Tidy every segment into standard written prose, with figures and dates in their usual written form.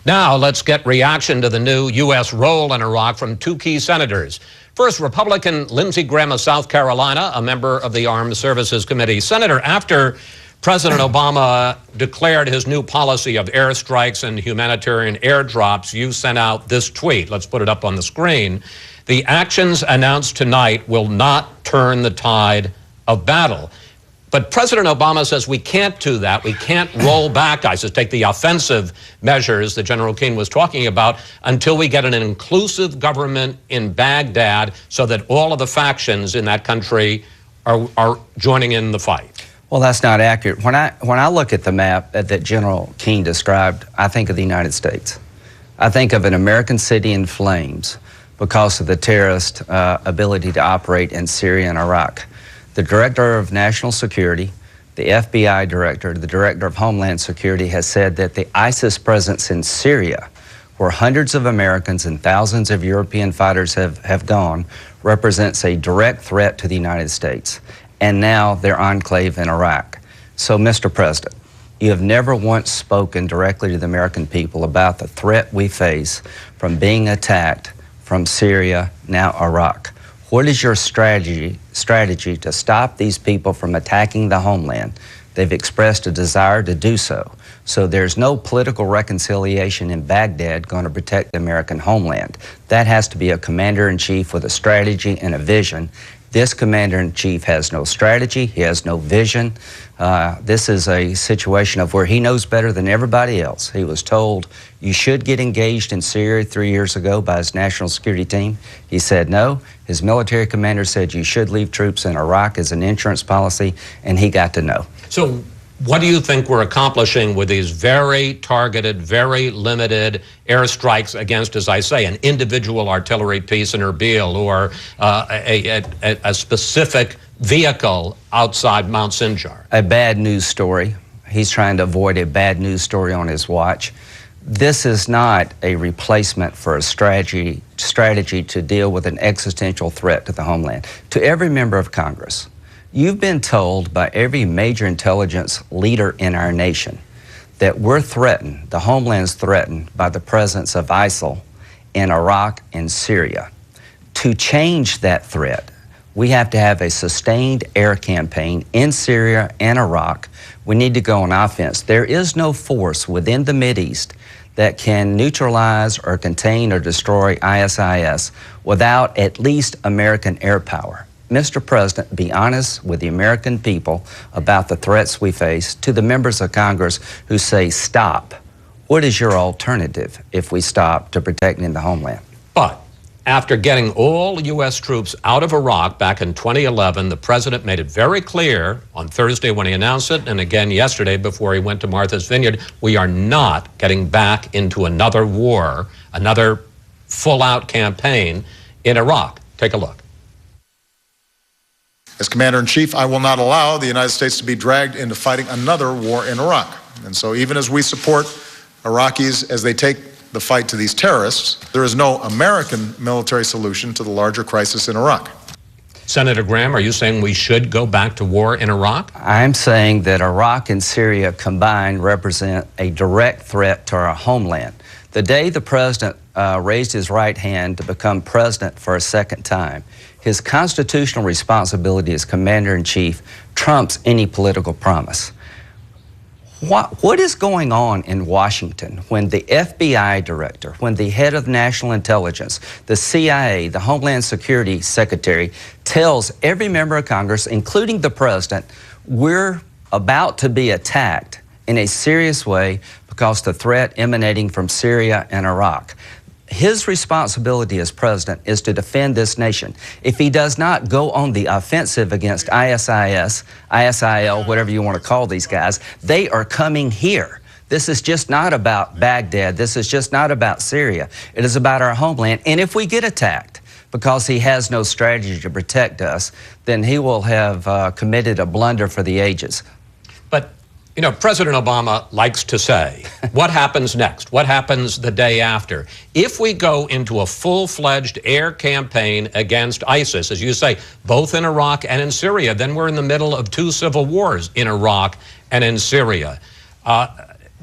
Now let's get reaction to the new U.S. role in Iraq from two key senators. First, Republican Lindsey Graham of South Carolina, a member of the Armed Services Committee. Senator, after President Obama declared his new policy of airstrikes and humanitarian airdrops, you sent out this tweet. Let's put it up on the screen. The actions announced tonight will not turn the tide of battle. But President Obama says we can't do that. We can't roll back ISIS, take the offensive measures that General Keane was talking about until we get an inclusive government in Baghdad so that all of the factions in that country are joining in the fight. Well, that's not accurate. When I look at the map that General Keane described, I think of the United States. I think of an American city in flames because of the terrorist ability to operate in Syria and Iraq. The Director of National Security, the FBI Director, the Director of Homeland Security has said that the ISIS presence in Syria, where hundreds of Americans and thousands of European fighters have gone, represents a direct threat to the United States. And now their enclave in Iraq. So, Mr. President, you have never once spoken directly to the American people about the threat we face from being attacked from Syria, now Iraq. What is your strategy to stop these people from attacking the homeland? They've expressed a desire to do so. So there's no political reconciliation in Baghdad going to protect the American homeland. That has to be a commander-in-chief with a strategy and a vision. This commander-in-chief has no strategy, he has no vision. This is a situation of where he knows better than everybody else. He was told, you should get engaged in Syria 3 years ago by his national security team. He said no. His military commander said you should leave troops in Iraq as an insurance policy, and he got to know. So what do you think we're accomplishing with these very targeted, very limited airstrikes against, as I say, an individual artillery piece in Erbil or a specific vehicle outside Mount Sinjar? A bad news story. He's trying to avoid a bad news story on his watch. This is not a replacement for a strategy to deal with an existential threat to the homeland. To every member of Congress, you've been told by every major intelligence leader in our nation that we're threatened, the homeland's threatened by the presence of ISIL in Iraq and Syria. To change that threat, we have to have a sustained air campaign in Syria and Iraq. We need to go on offense. There is no force within the Mideast that can neutralize or contain or destroy ISIS without at least American air power. Mr. President, be honest with the American people about the threats we face. To the members of Congress who say stop, what is your alternative if we stop to protecting the homeland? But after getting all U.S. troops out of Iraq back in 2011, the president made it very clear on Thursday when he announced it, and again yesterday before he went to Martha's Vineyard, we are not getting back into another war, another full-out campaign in Iraq. Take a look. As Commander-in-Chief, I will not allow the United States to be dragged into fighting another war in Iraq. And so even as we support Iraqis as they take the fight to these terrorists, there is no American military solution to the larger crisis in Iraq. Senator Graham, are you saying we should go back to war in Iraq? I'm saying that Iraq and Syria combined represent a direct threat to our homeland. The day the president raised his right hand to become president for a second time, his constitutional responsibility as commander-in-chief trumps any political promise. What is going on in Washington when the FBI director, when the head of national intelligence, the CIA, the Homeland Security Secretary tells every member of Congress, including the president, we're about to be attacked in a serious way because the threat emanating from Syria and Iraq? His responsibility as president is to defend this nation. If he does not go on the offensive against ISIS, ISIL, whatever you want to call these guys, they are coming here. This is just not about Baghdad. This is just not about Syria. It is about our homeland. And if we get attacked because he has no strategy to protect us, then he will have committed a blunder for the ages. But you know, President Obama likes to say, what happens next? What happens the day after? If we go into a full-fledged air campaign against ISIS, as you say, both in Iraq and in Syria, then we're in the middle of two civil wars in Iraq and in Syria.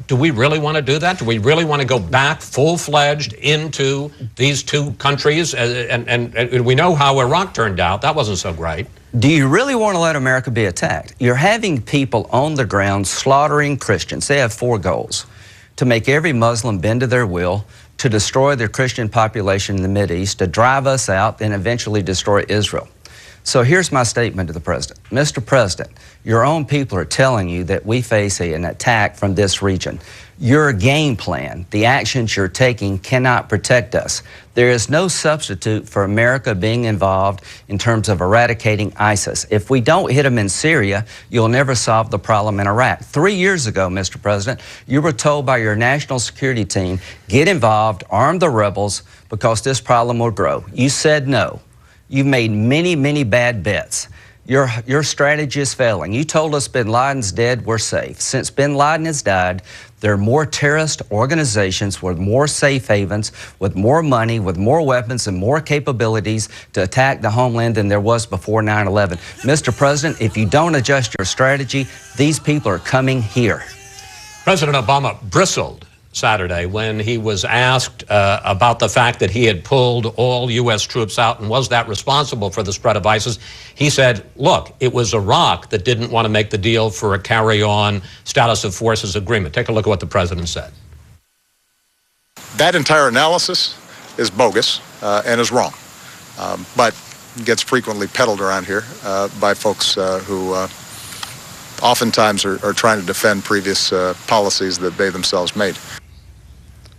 Do we really want to do that? Do we really want to go back full-fledged into these two countries? And we know how Iraq turned out. That wasn't so great. Do you really want to let America be attacked? You're having people on the ground slaughtering Christians. They have 4 goals: to make every Muslim bend to their will, to destroy the Christian population in the Mideast, to drive us out, and eventually destroy Israel. So here's my statement to the President. Mr. President, your own people are telling you that we face an attack from this region. Your game plan, the actions you're taking, cannot protect us. There is no substitute for America being involved in terms of eradicating ISIS. If we don't hit them in Syria, you'll never solve the problem in Iraq. 3 years ago, Mr. President, you were told by your national security team, get involved, arm the rebels, because this problem will grow. You said no. You've made many, many bad bets. Your strategy is failing. You told us bin Laden's dead, we're safe. Since bin Laden has died, there are more terrorist organizations with more safe havens, with more money, with more weapons and more capabilities to attack the homeland than there was before 9/11. Mr. President, if you don't adjust your strategy, these people are coming here. President Obama bristled Saturday when he was asked about the fact that he had pulled all U.S. troops out, and was that responsible for the spread of ISIS? He said, look, it was Iraq that didn't want to make the deal for a carry-on status of forces agreement. Take a look at what the president said. That entire analysis is bogus and is wrong, but gets frequently peddled around here by folks who oftentimes are trying to defend previous policies that they themselves made.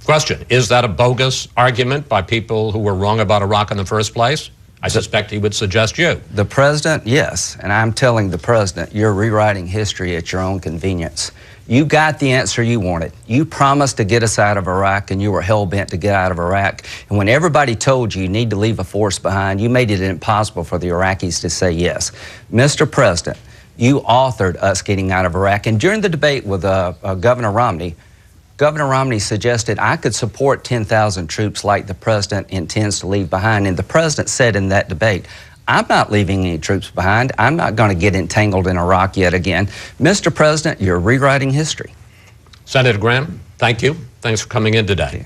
Question, is that a bogus argument by people who were wrong about Iraq in the first place? I suspect he would suggest you. The president, yes, and I'm telling the president, you're rewriting history at your own convenience. You got the answer you wanted. You promised to get us out of Iraq, and you were hell-bent to get out of Iraq. And when everybody told you you need to leave a force behind, you made it impossible for the Iraqis to say yes. Mr. President, you authored us getting out of Iraq, and during the debate with Governor Romney suggested I could support 10,000 troops like the president intends to leave behind. And the president said in that debate, I'm not leaving any troops behind. I'm not going to get entangled in Iraq yet again. Mr. President, you're rewriting history. Senator Graham, thank you. Thanks for coming in today.